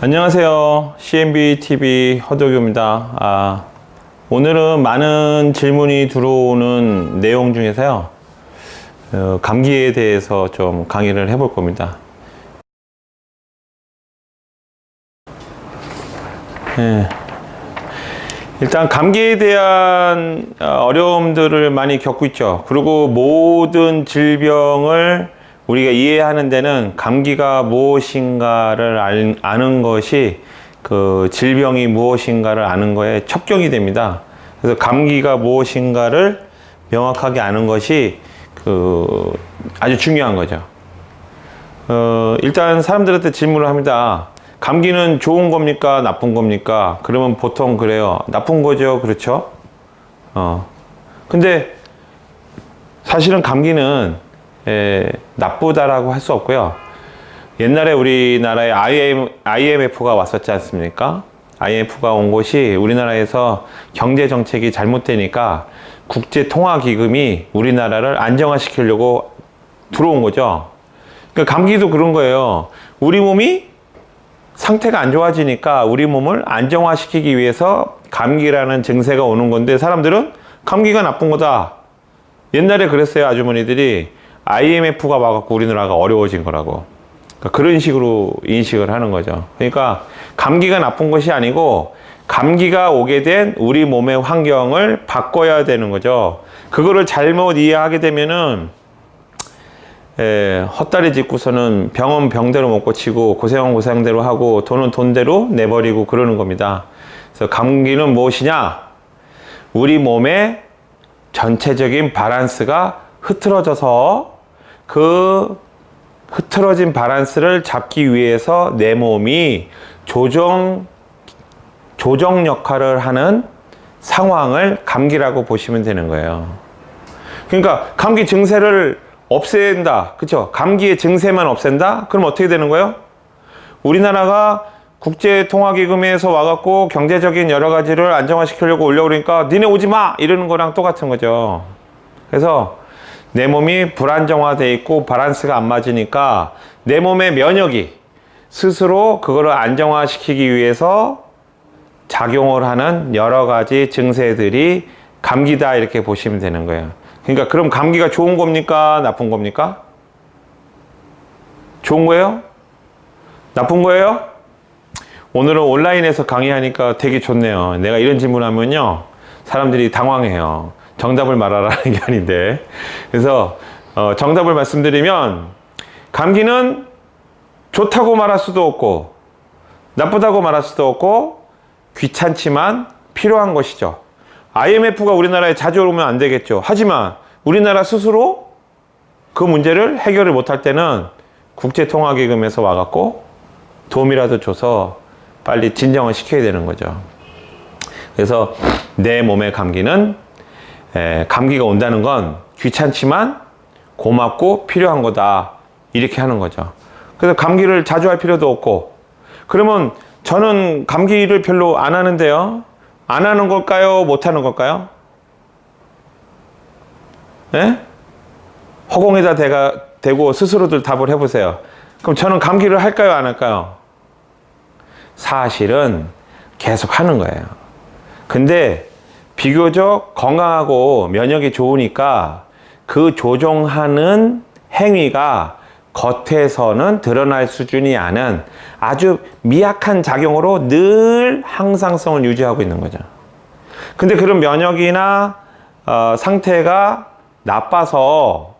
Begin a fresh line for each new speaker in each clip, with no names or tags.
안녕하세요. CNBTV 허덕유입니다. 오늘은 많은 질문이 들어오는 내용 중에서요, 감기에 대해서 좀 강의를 해볼 겁니다. 일단 감기에 대한 어려움들을 많이 겪고 있죠. 그리고 모든 질병을 우리가 이해하는 데는 감기가 무엇인가를 아는 것이 그 질병이 무엇인가를 아는 거에 첩경이 됩니다. 그래서 감기가 무엇인가를 명확하게 아는 것이 아주 중요한 거죠. 일단 사람들한테 질문을 합니다. 감기는 좋은 겁니까? 나쁜 겁니까? 그러면 보통 그래요. 나쁜 거죠. 그렇죠? 근데 사실은 감기는 나쁘다라고 할 수 없고요. 옛날에 우리나라에 IMF가 왔었지 않습니까? IMF가 온 것이 우리나라에서 경제 정책이 잘못되니까 국제통화기금이 우리나라를 안정화시키려고 들어온 거죠. 그러니까 감기도 그런 거예요. 우리 몸이 상태가 안 좋아지니까 우리 몸을 안정화시키기 위해서 감기라는 증세가 오는 건데, 사람들은 감기가 나쁜 거다. 옛날에 그랬어요. 아주머니들이 IMF가 와갖고 우리나라가 어려워진 거라고. 그러니까 그런 식으로 인식을 하는 거죠. 그러니까 감기가 나쁜 것이 아니고 감기가 오게 된 우리 몸의 환경을 바꿔야 되는 거죠. 그거를 잘못 이해하게 되면은 헛다리 짚고서는 병은 병대로 못 고치고 고생은 고생대로 하고 돈은 돈대로 내버리고 그러는 겁니다. 그래서 감기는 무엇이냐? 우리 몸의 전체적인 バランスが흐트러져서 그 흐트러진 밸런스를 잡기 위해서 내 몸이 조정 역할을 하는 상황을 감기라고 보시면 되는 거예요. 그러니까 감기 증세를 없앤다. 그쵸? 감기의 증세만 없앤다? 그럼 어떻게 되는 거예요? 우리나라가 국제통화기금에서 와갖고 경제적인 여러 가지를 안정화시키려고 오려고 그러니까 니네 오지 마! 이러는 거랑 똑같은 거죠. 그래서 내 몸이 불안정화되어 있고 밸런스가 안 맞으니까 내 몸의 면역이 스스로 그거를 안정화시키기 위해서 작용을 하는 여러 가지 증세들이 감기다, 이렇게 보시면 되는 거예요. 그러니까 그럼 감기가 좋은 겁니까? 나쁜 겁니까? 좋은 거예요? 나쁜 거예요? 오늘은 온라인에서 강의하니까 되게 좋네요. 내가 이런 질문하면요, 사람들이 당황해요. 정답을 말하라는 게 아닌데. 그래서 정답을 말씀드리면, 감기는 좋다고 말할 수도 없고 나쁘다고 말할 수도 없고 귀찮지만 필요한 것이죠. IMF가 우리나라에 자주 오면 안 되겠죠. 하지만 우리나라 스스로 그 문제를 해결을 못할 때는 국제통화기금에서 와갖고 도움이라도 줘서 빨리 진정을 시켜야 되는 거죠. 그래서 내 몸의 감기는, 감기가 온다는 건 귀찮지만 고맙고 필요한 거다, 이렇게 하는 거죠. 그래서 감기를 자주 할 필요도 없고. 그러면 저는 감기를 별로 안 하는데요, 안 하는 걸까요? 못 하는 걸까요? 허공에다 대고 스스로들 답을 해보세요. 그럼 저는 감기를 할까요? 안 할까요? 사실은 계속 하는 거예요. 근데 비교적 건강하고 면역이 좋으니까 그 조종하는 행위가 겉에서는 드러날 수준이 않은 아주 미약한 작용으로 늘 항상성을 유지하고 있는 거죠. 근데 그런 면역이나 상태가 나빠서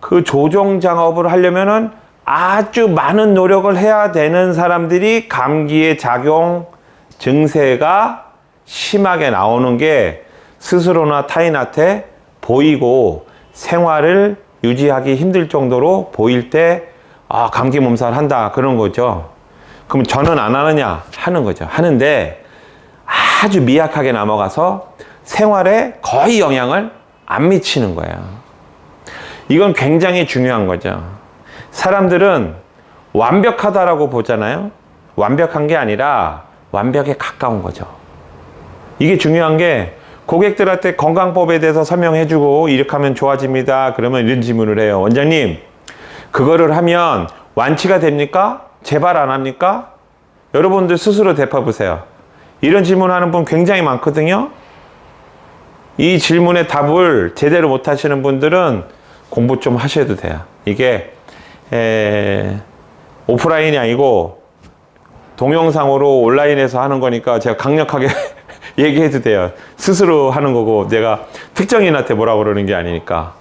그 조종 작업을 하려면은 아주 많은 노력을 해야 되는 사람들이 감기의 작용 증세가 심하게 나오는 게 스스로나 타인한테 보이고 생활을 유지하기 힘들 정도로 보일 때, 감기 몸살 한다, 그런 거죠. 그럼 저는 안 하느냐? 하는 거죠. 하는데 아주 미약하게 넘어가서 생활에 거의 영향을 안 미치는 거예요. 이건 굉장히 중요한 거죠. 사람들은 완벽하다라고 보잖아요. 완벽한 게 아니라 완벽에 가까운 거죠. 이게 중요한 게, 고객들한테 건강법에 대해서 설명해주고 이렇게 하면 좋아집니다. 그러면 이런 질문을 해요. 원장님, 그거를 하면 완치가 됩니까? 재발 안 합니까? 여러분들 스스로 되파보세요. 이런 질문하는 분 굉장히 많거든요. 이 질문의 답을 제대로 못 하시는 분들은 공부 좀 하셔도 돼요. 이게 오프라인이 아니고 동영상으로 온라인에서 하는 거니까 제가 강력하게 얘기해도 돼요. 스스로 하는 거고 내가 특정인한테 뭐라고 그러는 게 아니니까.